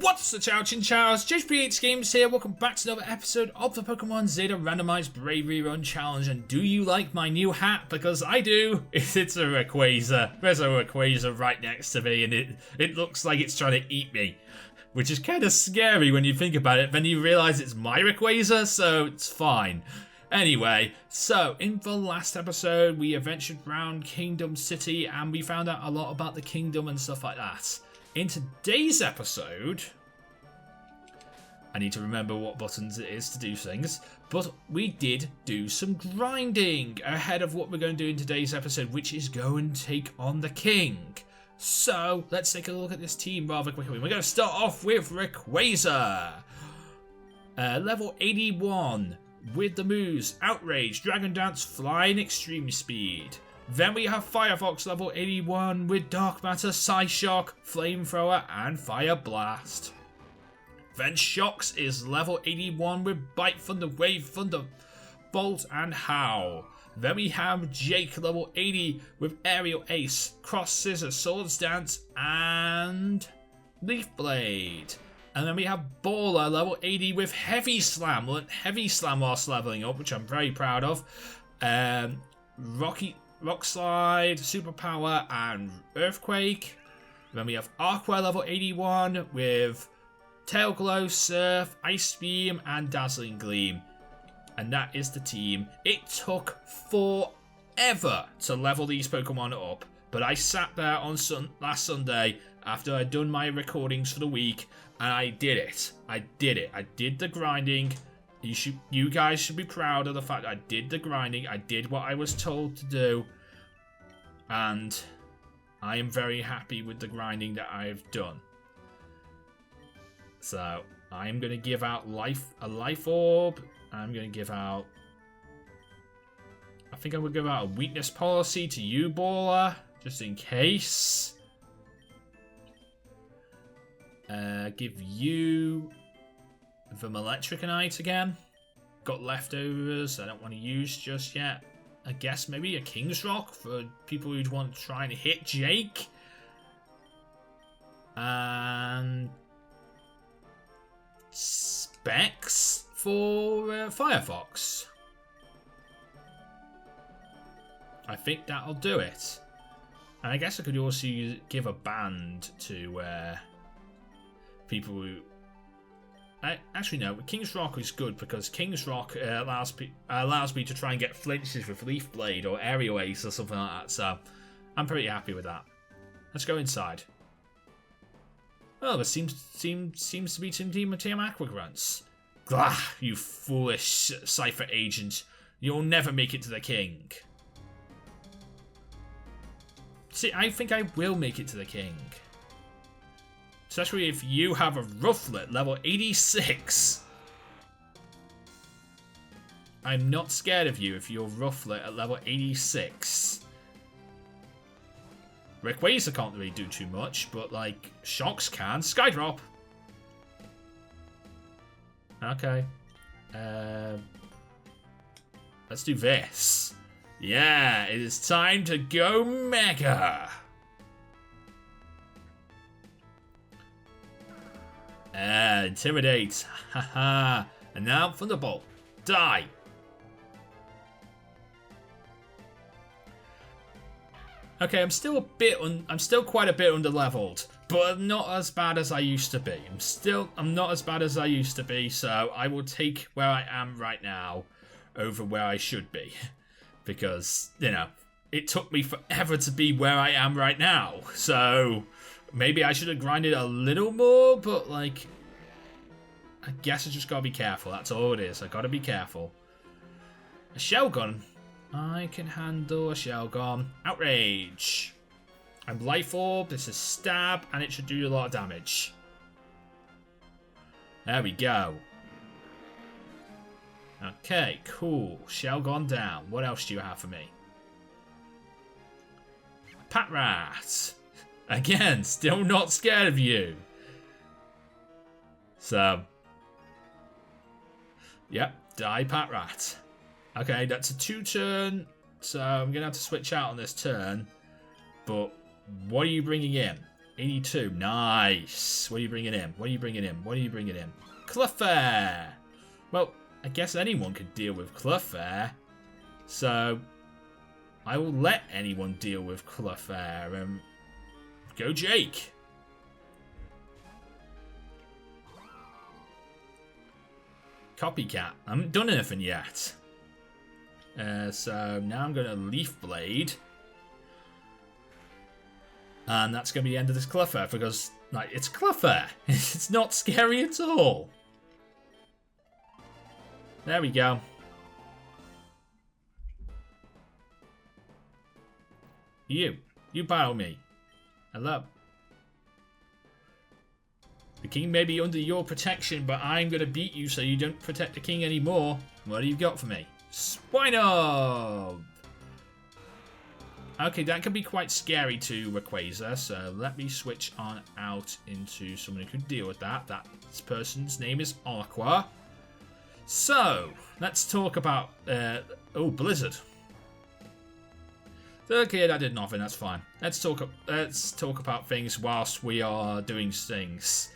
What's the Chow Chin Chows? JPH Games here. Welcome back to another episode of the Pokemon Zeta randomized Bravery Run challenge. And do you like my new hat? Because I do. It's a Rayquaza. There's a Rayquaza right next to me, and it looks like it's trying to eat me, which is kind of scary when you think about it. Then you realize it's my Rayquaza, so it's fine. Anyway, so in the last episode, we adventured around Kingdom City, and we found out a lot about the kingdom and stuff like that. In today's episode, I need to remember what buttons it is to do things, but we did do some grinding ahead of what we're going to do in today's episode, which is go and take on the king. So let's take a look at this team rather quickly. We're going to start off with Rayquaza, level 81 with the moves Outrage, Dragon Dance, Flying, Extreme Speed. Then we have Firefox level 81 with Dark Matter, Psyshock, Flamethrower, and Fire Blast. Then Shocks is level 81 with Bite, Thunder Wave, Thunderbolt, and Howl. Then we have Jake level 80 with Aerial Ace, Cross Scissors, Swords Dance, and Leaf Blade. And then we have Baller level 80 with Heavy Slam. Learned Heavy Slam whilst leveling up, which I'm very proud of. Rock Slide, Superpower, and Earthquake. Then we have Aqua level 81 with Tail Glow, Surf, Ice Beam, and Dazzling Gleam. And that is the team. It took forever to level these Pokemon up, but I sat there on last Sunday after I'd done my recordings for the week, and I did it. I did the grinding. You guys should be proud of the fact that I did the grinding. I did what I was told to do. And I am very happy with the grinding that I've done. So I am going to give out a life orb. I'm going to give out... I think I would give out a weakness policy to you, Baller, just in case. Give you the Electricanite again. Got leftovers I don't want to use just yet. I guess maybe a King's Rock for people who'd want to try and hit Jake. And Specs for Firefox. I think that'll do it. And I guess I could also give a band to people who... Actually, no. King's Rock is good because King's Rock allows me to try and get flinches with Leaf Blade or Aerial Ace or something like that. So I'm pretty happy with that. Let's go inside. Oh, there seems to be some Team Aqua Grunts. Glah, you foolish Cypher agent. You'll never make it to the king. See, I think I will make it to the king. Especially if you have a Rufflet, level 86. I'm not scared of you if you're Rufflet at level 86. Rayquaza can't really do too much, but like, Shocks can. Skydrop! Okay. Let's do this. Yeah, it is time to go Mega! Intimidate. Haha. And now Thunderbolt. Die. Okay, I'm still quite a bit underleveled, but I'm not as bad as I used to be. I'm not as bad as I used to be, so I will take where I am right now over where I should be. Because, you know, it took me forever to be where I am right now. So maybe I should have grinded a little more, but like, I guess I just gotta be careful. That's all it is. I gotta be careful. A Shell Gun. I can handle a Shell Gun. Outrage. I'm Life Orb. This is Stab, and it should do a lot of damage. There we go. Okay, cool. Shell Gun down. What else do you have for me? Patrat. Again, still not scared of you. So, yep, die Patrat. Okay, that's a 2-turn, so I'm going to have to switch out on this turn. But what are you bringing in? 82. Nice. What are you bringing in? What are you bringing in? What are you bringing in? Clefairy. Well, I guess anyone could deal with Clefairy. So, I will let anyone deal with Clefairy. Go Jake. Copycat. I haven't done anything yet. So now I'm going to Leaf Blade. And that's going to be the end of this Clefairy because, like, it's Clefairy. It's not scary at all. There we go. You battle me. Hello. The king may be under your protection, but I'm going to beat you so you don't protect the king anymore. What do you got for me? Swinob! Okay, that could be quite scary to Rayquaza, so let me switch on out into someone who can deal with that. That person's name is Aqua. So, let's talk about... oh, Blizzard. Okay, that did nothing, that's fine. Let's talk about things whilst we are doing things.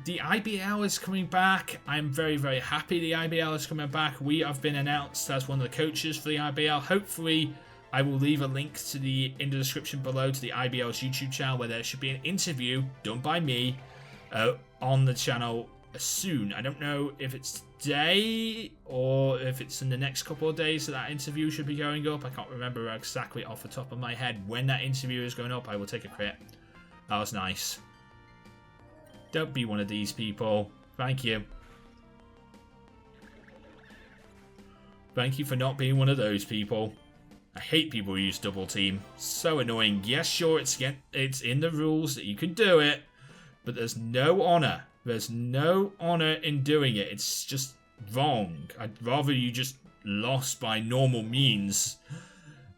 The IBL is coming back. I'm very, very happy the IBL is coming back. We have been announced as one of the coaches for the IBL. Hopefully, I will leave a link in the description below to the IBL's YouTube channel where there should be an interview done by me on the channel soon. I don't know if it's today or if it's in the next couple of days that interview should be going up. I can't remember exactly off the top of my head when that interview is going up. I will take a crit. That was nice. Don't be one of these people. Thank you. Thank you for not being one of those people. I hate people who use double team. So annoying. Yes, sure, it's in the rules that you can do it, but there's no honor. There's no honor in doing it. It's just wrong. I'd rather you just lost by normal means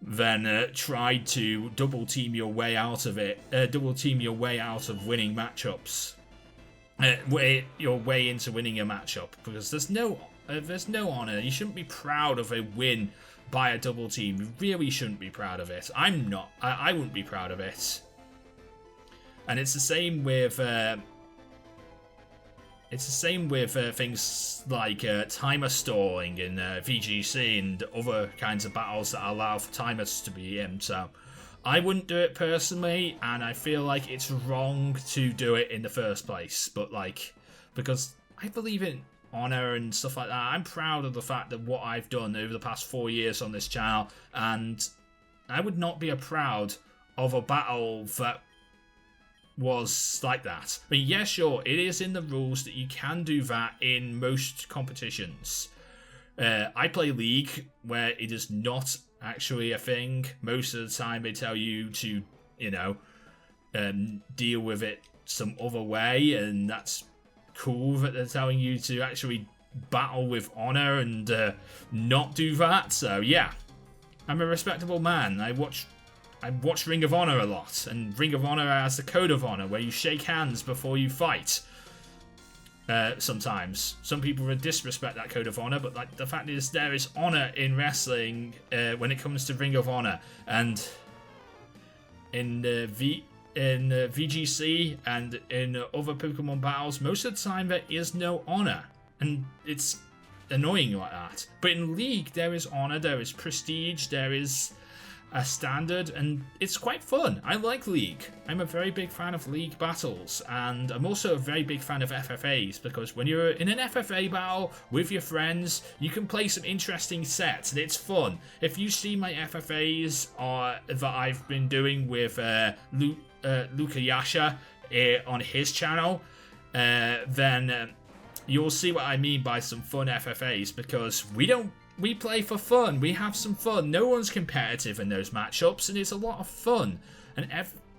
than tried to double team your way out of it. Double team your way out of winning matchups. Your way into winning a matchup, because there's no honor. You shouldn't be proud of a win by a double team. You really shouldn't be proud of it. I'm not. I wouldn't be proud of it. And it's the same with things like timer stalling in VGC and other kinds of battles that allow for timers to be in. So I wouldn't do it personally, and I feel like it's wrong to do it in the first place. But like, because I believe in honor and stuff like that, I'm proud of the fact that what I've done over the past 4 years on this channel, and I would not be proud of a battle that was like that. I mean, yeah, sure, it is in the rules that you can do that in most competitions. I play League, where it is not actually a thing. Most of the time they tell you to, deal with it some other way, and that's cool that they're telling you to actually battle with honor and not do that. So yeah, I'm a respectable man. I watch Ring of Honor a lot, and Ring of Honor has the code of honor where you shake hands before you fight. Sometimes some people would disrespect that code of honor, but like the fact is, there is honor in wrestling when it comes to Ring of Honor, and in VGC and in other Pokemon battles, most of the time there is no honor, and it's annoying like that. But in League, there is honor, there is prestige, there is a standard, and it's quite fun. I like League. I'm a very big fan of League battles, and I'm also a very big fan of FFAs, because when you're in an FFA battle with your friends, you can play some interesting sets, and it's fun. If you see my FFAs that I've been doing with Luka Yasha on his channel, then you'll see what I mean by some fun FFAs, because we play for fun. We have some fun. No one's competitive in those matchups, and it's a lot of fun. And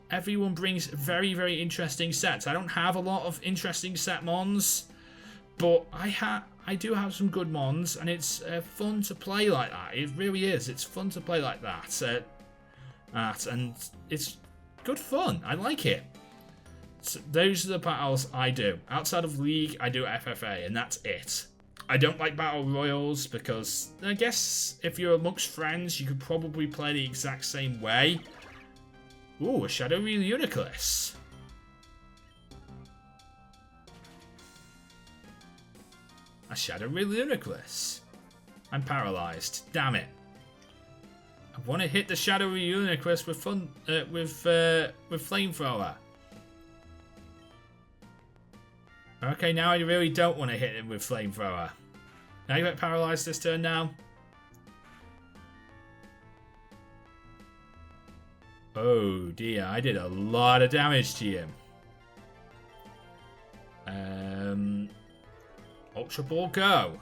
everyone brings very, very interesting sets. I don't have a lot of interesting set mons, but I do have some good mons, and it's fun to play like that. It really is. It's fun to play like that. And it's good fun. I like it. So those are the battles I do. Outside of League, I do FFA, and that's it. I don't like Battle Royals because I guess if you're amongst friends, you could probably play the exact same way. Ooh, a Shadow Reel Uniclus. A Shadow Reel Uniclus. I'm paralyzed. Damn it. I want to hit the Shadow Reel Uniclus with Flamethrower. Okay, now I really don't want to hit him with Flamethrower. Now you get paralyzed this turn now. Oh dear, I did a lot of damage to him. Ultra Ball, go.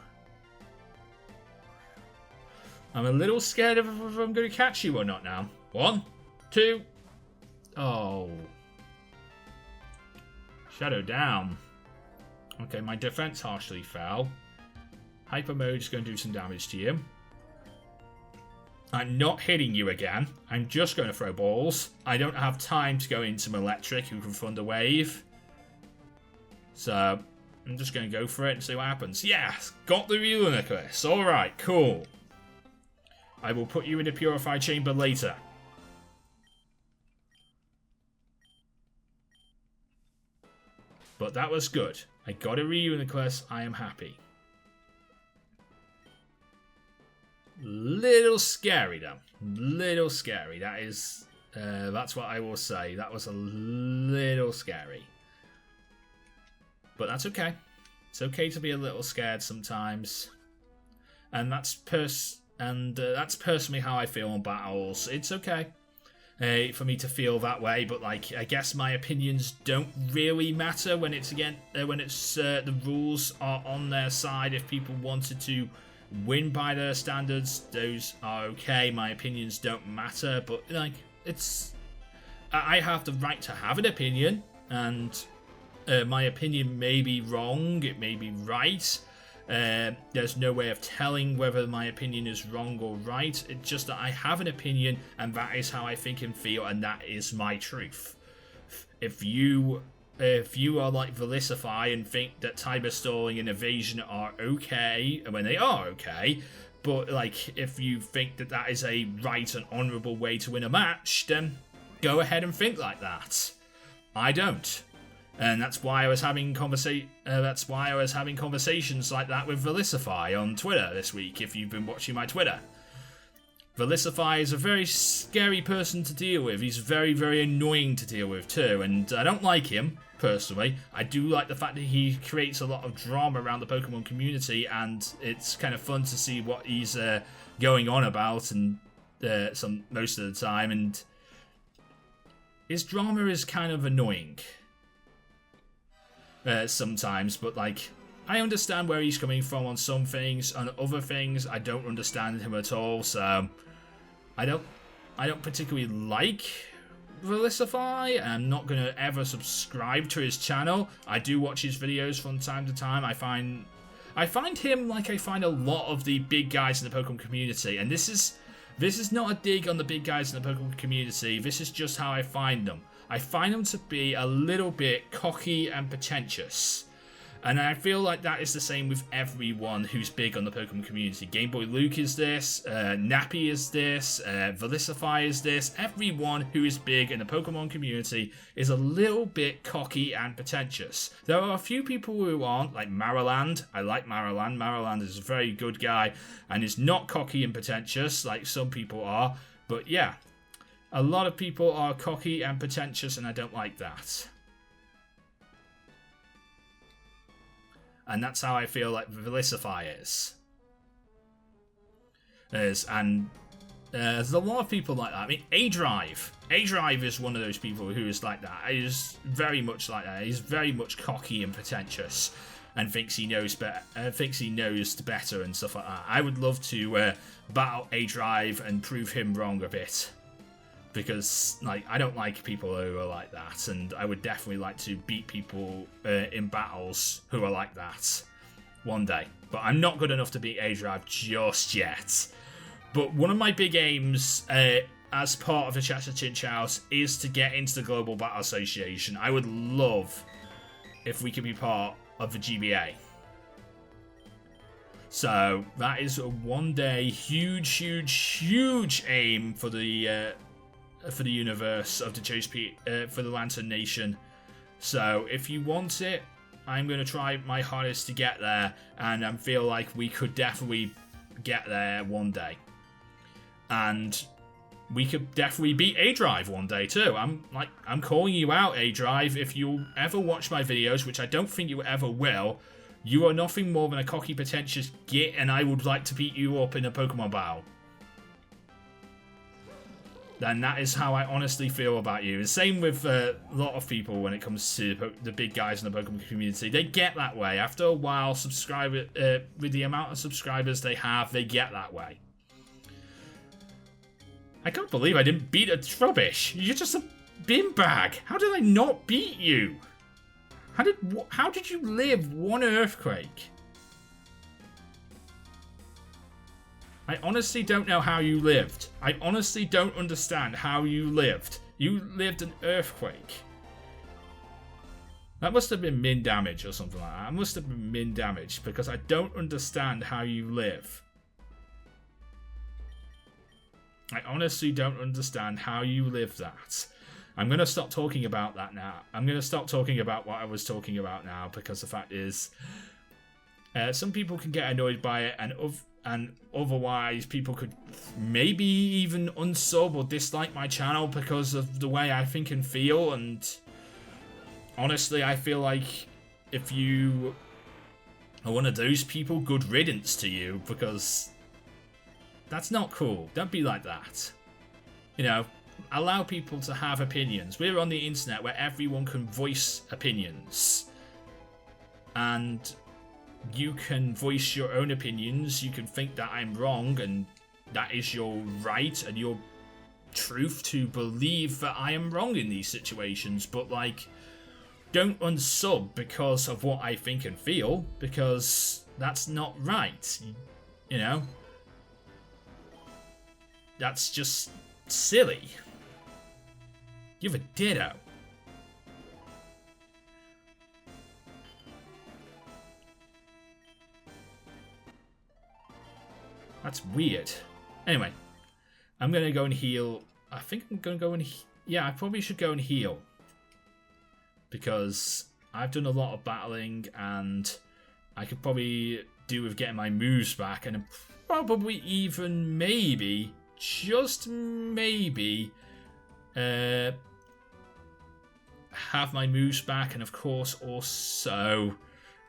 I'm a little scared of if I'm going to catch you or not now. 1, 2. Oh. Shadow down. Okay, my defense harshly fell. Hyper Mode's going to do some damage to you. I'm not hitting you again. I'm just going to throw balls. I don't have time to go into Electric, who can Thunder Wave. So, I'm just going to go for it and see what happens. Yes! Got the Uniclus. Alright, cool. I will put you in a Purified Chamber later. But that was good. I got a Uniclus. I am happy. Little scary though. Little scary. That is, that's what I will say. That was a little scary. But that's okay. It's okay to be a little scared sometimes. And that's personally how I feel on battles. It's okay for me to feel that way, but like I guess my opinions don't really matter when it's the rules are on their side. If people wanted to win by their standards, those are okay. My opinions don't matter, but like I have the right to have an opinion, and my opinion may be wrong, it may be right. There's no way of telling whether my opinion is wrong or right. It's just that I have an opinion, and that is how I think and feel, and that is my truth. If you are like Velicify and think that Tiber Stalling and Evasion are okay, when they are okay, but like if you think that that is a right and honourable way to win a match, then go ahead and think like that. I don't. And that's why I was having conversations like that with Velicify on Twitter this week, if you've been watching my Twitter. Velicify is a very scary person to deal with. He's very, very annoying to deal with too, and I don't like him, personally. I do like the fact that he creates a lot of drama around the Pokemon community, and it's kind of fun to see what he's going on about and most of the time, and his drama is kind of annoying. Sometimes, but like I understand where he's coming from on some things. On other things, I don't understand him at all. So I don't particularly like Velicify. I'm not gonna ever subscribe to his channel. I do watch his videos from time to time. I find him like I find a lot of the big guys in the Pokemon community, and this is not a dig on the big guys in the Pokemon community. This is just how I find them. I find them to be a little bit cocky and pretentious. And I feel like that is the same with everyone who's big on the Pokemon community. Game Boy Luke is this, Nappy is this, Velicify is this. Everyone who is big in the Pokemon community is a little bit cocky and pretentious. There are a few people who aren't, like Mariland. I like Mariland. Mariland is a very good guy and is not cocky and pretentious like some people are. But yeah. A lot of people are cocky and pretentious, and I don't like that. And that's how I feel like Velicify is. There's a lot of people like that. I mean, A-Drive. A-Drive is one of those people who is like that. He's very much like that. He's very much cocky and pretentious, and thinks he knows better. Thinks he knows better and stuff like that. I would love to battle A-Drive and prove him wrong a bit. Because like I don't like people who are like that, and I would definitely like to beat people in battles who are like that one day. But I'm not good enough to beat A-Drive just yet. But one of my big aims as part of the Chacha Chinch House is to get into the Global Battle Association. I would love if we could be part of the GBA. So that is a one-day huge aim for the for the universe of the for the Lantern Nation. So if you want it, I'm going to try my hardest to get there, and I feel like we could definitely get there one day. And we could definitely beat A-Drive one day too. I'm calling you out, A-Drive. If you ever watch my videos, which I don't think you ever will, you are nothing more than a cocky, pretentious git, and I would like to beat you up in a Pokemon battle. And that is how I honestly feel about you. The same with a lot of people when it comes to the big guys in the Pokemon community. They get that way. After a while, with the amount of subscribers they have, they get that way. I can't believe I didn't beat a Trubbish. You're just a bin bag. How did I not beat you? How did you live one earthquake? I honestly don't know how you lived. I honestly don't understand how you lived. You lived an earthquake. That must have been min damage or something like that. It must have been min damage because I don't understand how you live. I honestly don't understand how you live that. I'm going to stop talking about that now. I'm going to stop talking about what I was talking about now because the fact is, some people can get annoyed by it, and otherwise people could maybe even unsub or dislike my channel because of the way I think and feel. And honestly, I feel like if you are one of those people, good riddance to you, because that's not cool. Don't be like that. You know, allow people to have opinions. We're on the internet where everyone can voice opinions, and you can voice your own opinions. You can think that I'm wrong, and that is your right and your truth to believe that I am wrong in these situations. But, like, don't unsub because of what I think and feel, because that's not right. You know? That's just silly. You have a ditto. That's weird. Anyway, I'm going to go and heal. I think I'm going to go and... Yeah, I probably should go and heal. Because I've done a lot of battling, and I could probably do with getting my moves back, and probably even maybe, just maybe, have my moves back, and of course also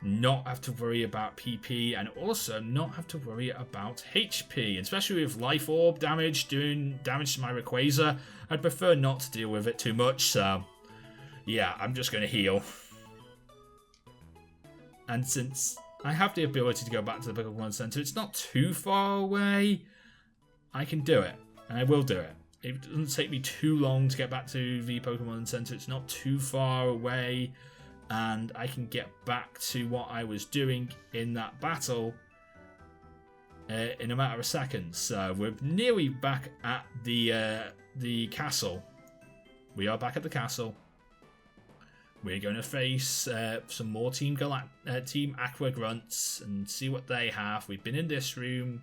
not have to worry about PP, and also not have to worry about HP, especially with Life Orb damage doing damage to my Rayquaza. I'd prefer not to deal with it too much, so yeah, I'm just going to heal. And since I have the ability to go back to the Pokemon Center, it's not too far away, I can do it, and I will do it. It doesn't take me too long to get back to the Pokemon Center. It's not too far away, and I can get back to what I was doing in that battle in a matter of seconds. So we're nearly back at the castle. We are back at the castle. We're going to face some more Team Aqua Grunts and see what they have. We've been in this room.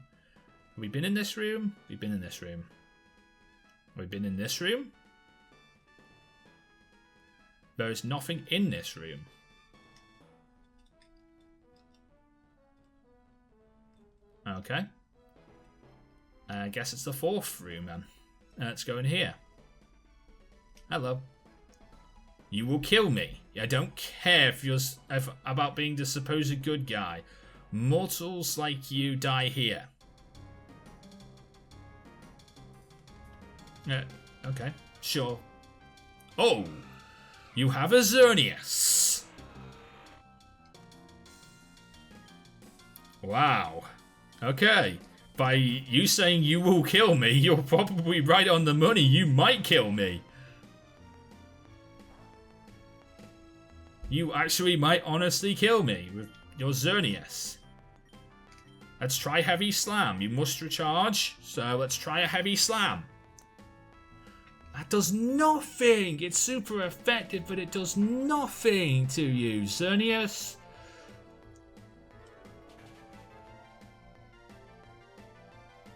Have we been in this room? We've been in this room. Have we been in this room? There is nothing in this room. Okay. I guess it's the fourth room then. Let's go in here. Hello. You will kill me. I don't care if you're about being the supposed good guy. Mortals like you die here. Okay, sure. Oh, you have a Xerneas. Wow. Okay. By you saying you will kill me, you're probably right on the money. You might kill me. You actually might honestly kill me with your Xerneas. Let's try Heavy Slam. You must recharge, so let's try a Heavy Slam. That does nothing. It's super effective, but it does nothing to you, Xerneas.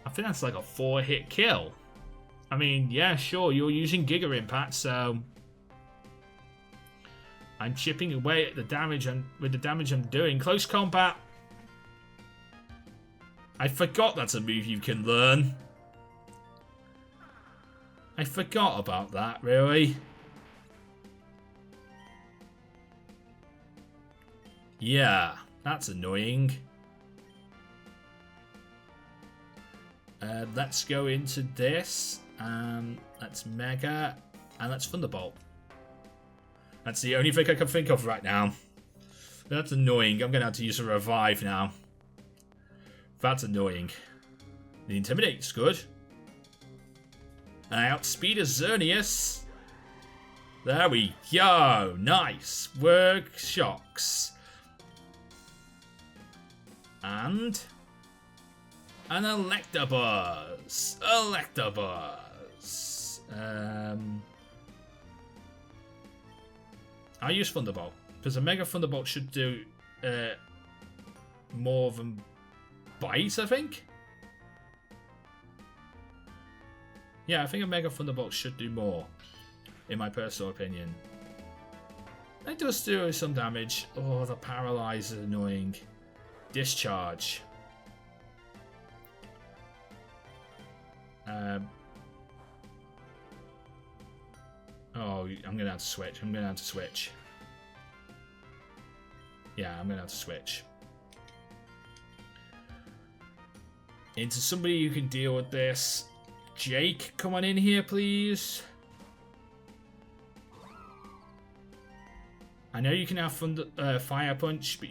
I think that's like a 4-hit kill. I mean, yeah, sure, you're using Giga Impact, so I'm chipping away at the damage with the damage I'm doing. Close combat. I forgot that's a move you can learn. I forgot about that, really. Yeah, that's annoying. Let's go into this. Let's Mega. And let's Thunderbolt. That's the only thing I can think of right now. That's annoying. I'm going to have to use a Revive now. That's annoying. The Intimidate's good. And I outspeed a Xerneas. There we go. Nice work, Shocks. And an Electabuzz. Electabuzz. I'll use Thunderbolt. Because a Mega Thunderbolt should do more than Bite, I think. Yeah, I think a Mega Thunderbolt should do more, in my personal opinion. It does do some damage. Oh, the Paralyze is annoying. Discharge. Oh, I'm going to have to switch. Yeah, I'm going to have to switch. Into somebody who can deal with this. Jake, come on in here, please. I know you can have Fire Punch, but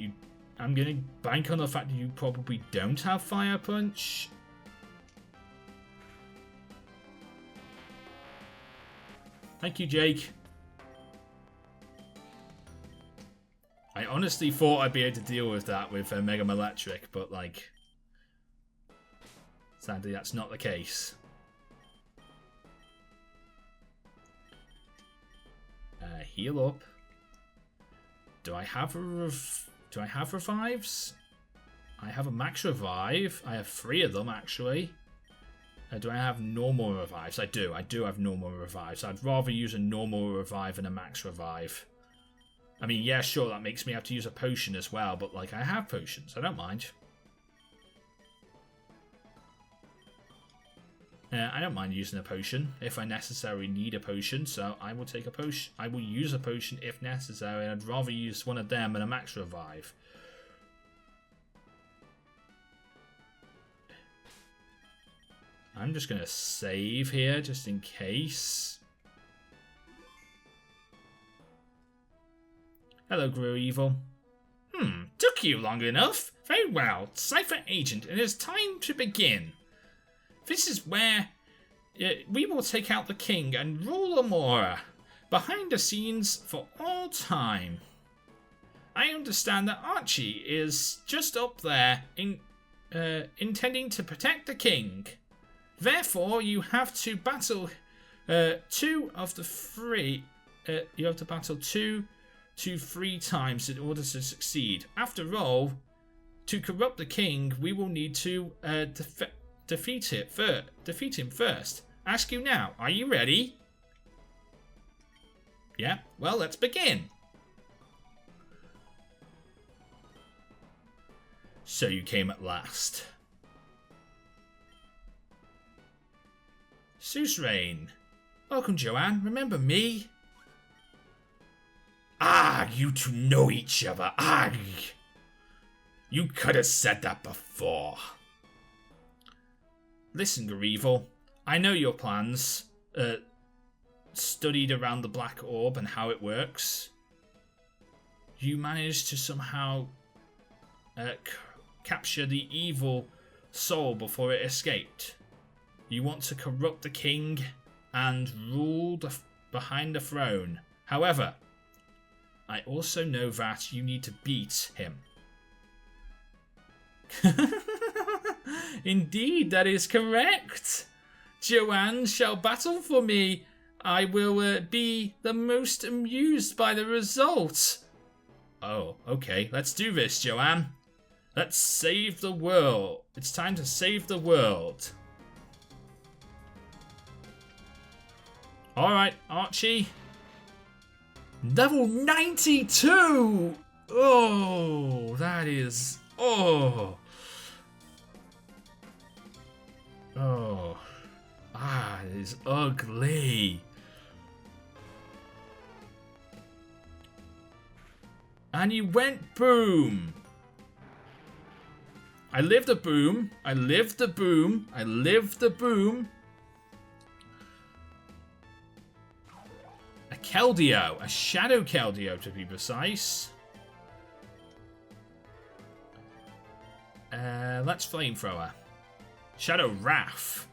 I'm going to bank on the fact that you probably don't have Fire Punch. Thank you, Jake. I honestly thought I'd be able to deal with that with Mega Electric, but like, sadly that's not the case. Heal up. Do I have revives? I have a max revive. I have 3 of them actually. Do I have normal revives? I do. I do have normal revives. I'd rather use a normal revive than a max revive. I mean, yeah, sure, that makes me have to use a potion as well, but like, I have potions. I don't mind. I don't mind using a potion if I necessarily need a potion, so I will take a potion. I will use a potion if necessary, and I'd rather use one of them than a max revive. I'm just going to save here, just in case. Hello, Grow Evil. Took you long enough. Very well, Cypher Agent, it is time to begin. This is where we will take out the king and rule Amora, behind the scenes for all time. I understand that Archie is just up there intending to protect the king. Therefore, you have to battle 2 of the 3. You have to battle 2 to 3 times in order to succeed. After all, to corrupt the king, we will need to defeat him first. Ask you now, are you ready? Yeah, well, let's begin. So you came at last. Suzerain. Welcome, Joanne. Remember me? Ah, you two know each other. Ah, you could have said that before. Listen, Garevil, I know your plans. Studied around the Black Orb and how it works. You managed to somehow capture the evil soul before it escaped. You want to corrupt the king and rule behind the throne. However, I also know that you need to beat him. Indeed, that is correct. Joanne shall battle for me. I will be the most amused by the result. Oh, okay. Let's do this, Joanne. Let's save the world. It's time to save the world. Alright, Archie. Level 92! Oh, that is... Oh. Oh. Ah, it is ugly. And you went boom. I lived the boom. I lived the boom. I lived the boom. A Keldeo. A Shadow Keldeo, to be precise. Let's Flamethrower. Shadow Wrath.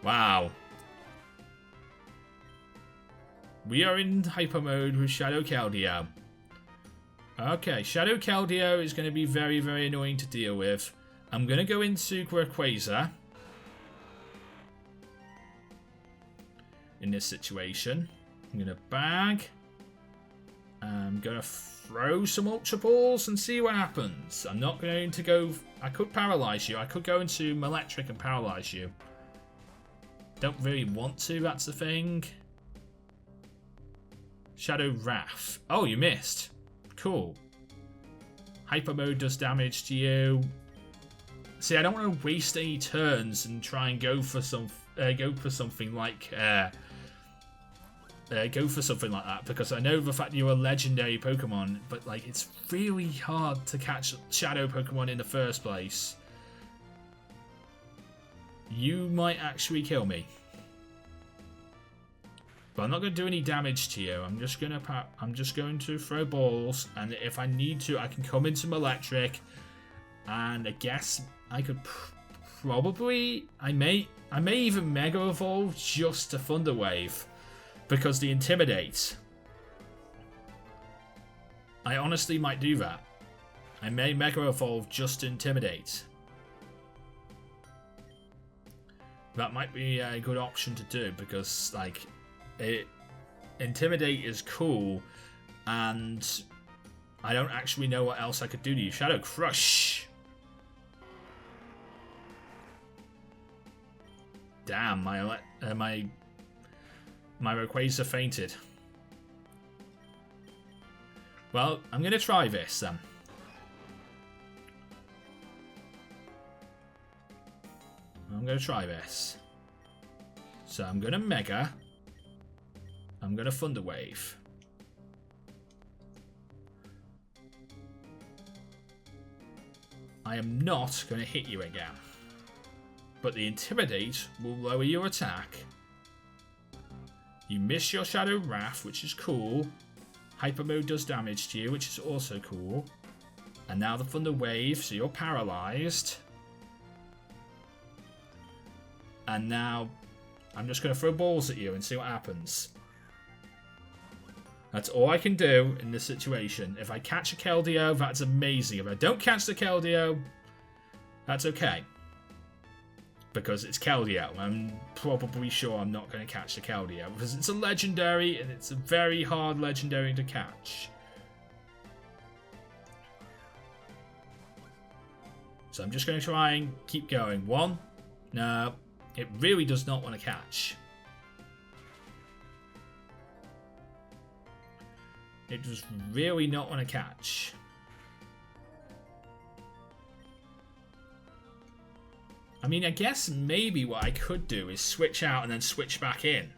Wow. We are in hyper mode with Shadow Keldeo. Okay, Shadow Keldeo is going to be very, very annoying to deal with. I'm going to go into Rayquaza in this situation. I'm going to bag. I'm going to throw some Ultra Balls and see what happens. I'm not going to go... I could paralyze you. I could go into Electric and paralyze you. Don't really want to, that's the thing. Shadow Wrath. Oh, you missed. Cool. Hyper Mode does damage to you. See, I don't want to waste any turns and try and go for something like that, because I know the fact you're a legendary Pokemon, but like it's really hard to catch Shadow Pokemon in the first place. You might actually kill me. But I'm not going to do any damage to you. I'm just going to throw balls, and if I need to, I can come into Electric, and I guess I could probably I may even Mega Evolve just to Thunder Wave, because the Intimidate. I honestly might do that. I may Mega Evolve just to Intimidate. That might be a good option to do, because like. Intimidate is cool, and I don't actually know what else I could do to you. Shadow Crush. Damn, my Rayquaza fainted. Well, I'm gonna try this then. I'm gonna try this. So I'm gonna Mega. I'm going to Thunder Wave. I am not going to hit you again. But the Intimidate will lower your attack. You miss your Shadow Wrath, which is cool. Hyper Mode does damage to you, which is also cool. And now the Thunder Wave, so you're paralyzed. And now I'm just going to throw balls at you and see what happens. That's all I can do in this situation. If I catch a Keldeo, that's amazing. If I don't catch the Keldeo, that's okay. Because it's Keldeo. I'm probably sure I'm not going to catch the Keldeo, because it's a legendary, and it's a very hard legendary to catch. So I'm just going to try and keep going. One. No. It really does not want to catch. It does really not want to catch. I mean, I guess maybe what I could do is switch out and then switch back in.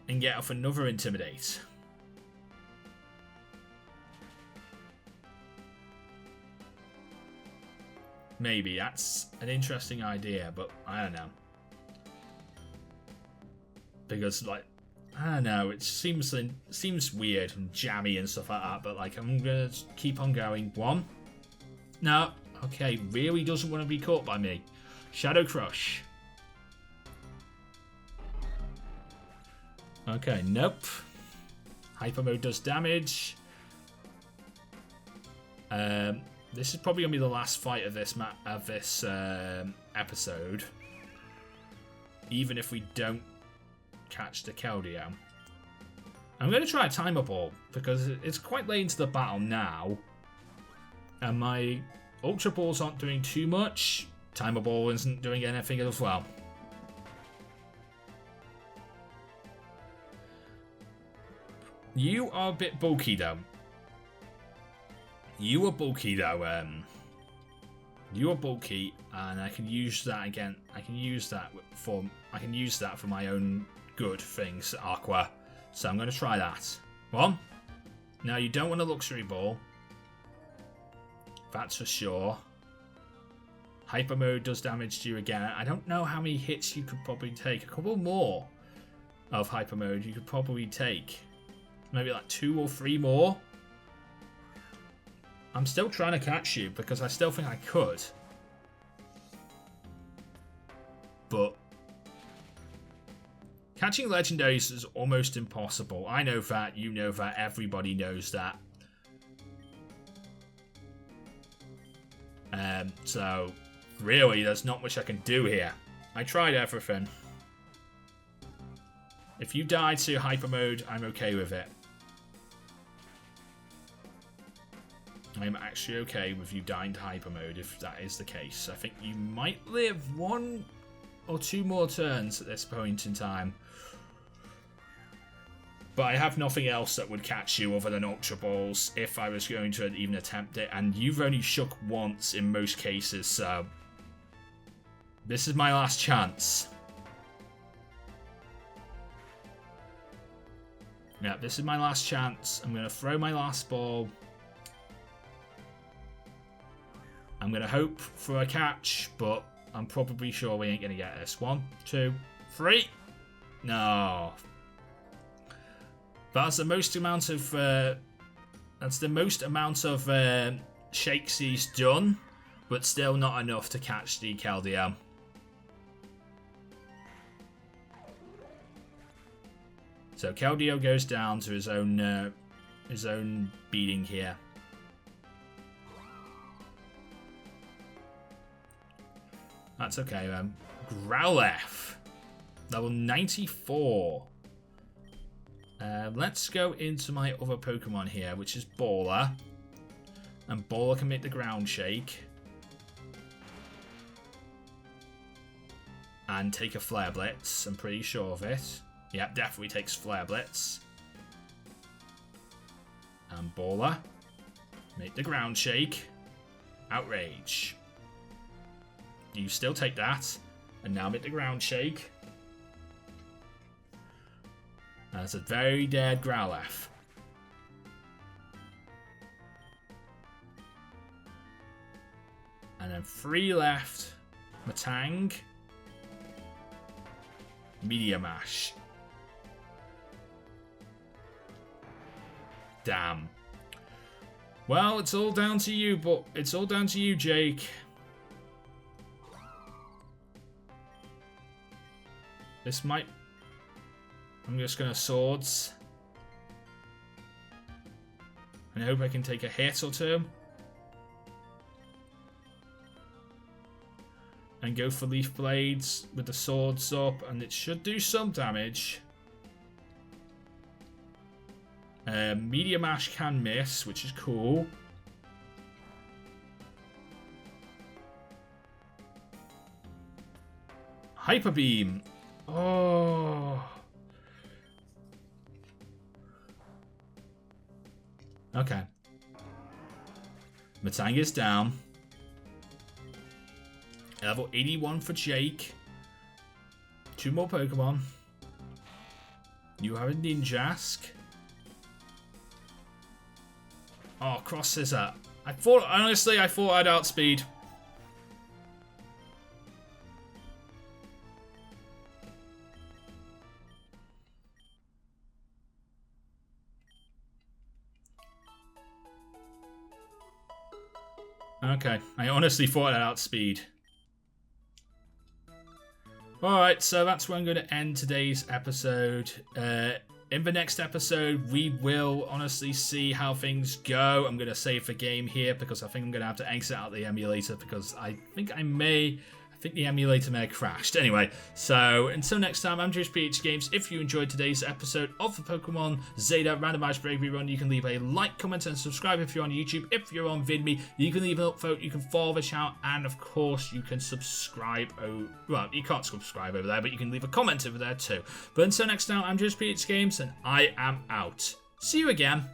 And get off another Intimidate. Maybe, that's an interesting idea, but I don't know. Because, like, I don't know, it seems weird and jammy and stuff like that, but like I'm gonna keep on going. One. No. Okay, really doesn't want to be caught by me. Shadow Crush. Okay, nope. Hyper Mode does damage. This is probably gonna be the last fight of this episode. Even if we don't catch the Keldeo. I'm going to try a Timer Ball, because it's quite late into the battle now. And my Ultra Balls aren't doing too much. Timer Ball isn't doing anything as well. You are a bit bulky though. You are bulky though. You are bulky, and I can use that again. I can use that for my own good things, Aqua. So I'm going to try that. One. Now you don't want a luxury ball. That's for sure. Hyper mode does damage to you again. I don't know how many hits you could probably take. A couple more of hyper mode you could probably take. Maybe like 2 or 3 more. I'm still trying to catch you because I still think I could. But catching legendaries is almost impossible. I know that, you know that, everybody knows that. So really there's not much I can do here. I tried everything. If you die to hyper mode, I'm okay with it. I'm actually okay with you dying to hyper mode if that is the case. I think you might live 1 or 2 more turns at this point in time. But I have nothing else that would catch you other than Ultra Balls if I was going to even attempt it. And you've only shook once in most cases, so this is my last chance. Yeah, this is my last chance. I'm going to throw my last ball. I'm going to hope for a catch, but I'm probably sure we ain't going to get this. 1, 2, 3. No. That's the most amount of shakes he's done, but still not enough to catch the Keldeo. So Keldeo goes down to his own beating here. That's okay, Growlithe, level 94. Let's go into my other Pokemon here, which is Baller. And Baller can make the ground shake. And take a Flare Blitz, I'm pretty sure of it. Yep, definitely takes Flare Blitz. And Baller, make the ground shake. Outrage. You still take that, and now make the ground shake. That's a very dead Growlithe. And then 3 left. Matang. Media Mash. Damn. Well, it's all down to you, but it's all down to you, Jake. This might... I'm just going to Swords. And I hope I can take a hit or 2. And go for Leaf Blades with the Swords up. And it should do some damage. Media Mash can miss, which is cool. Hyper Beam. Oh. Okay. Matang is down. Level 81 for Jake. 2 more Pokemon. You have a Ninjask. Oh, Cross Scissor. Honestly, I thought I'd outspeed. Okay, I honestly thought I'd outspeed. Alright, so that's where I'm going to end today's episode. In the next episode, we will honestly see how things go. I'm going to save the game here because I think I'm going to have to exit out the emulator because I think I may think the emulator may have crashed. Anyway, so until next time, I'm JPH Games. If you enjoyed today's episode of the Pokemon Zeta Randomized Bravery Run, you can leave a like, comment, and subscribe if you're on YouTube. If you're on VidMe, you can leave an upvote, you can follow the channel, and of course, you can subscribe. Well, you can't subscribe over there, but you can leave a comment over there too. But until next time, I'm JPH Games, and I am out. See you again.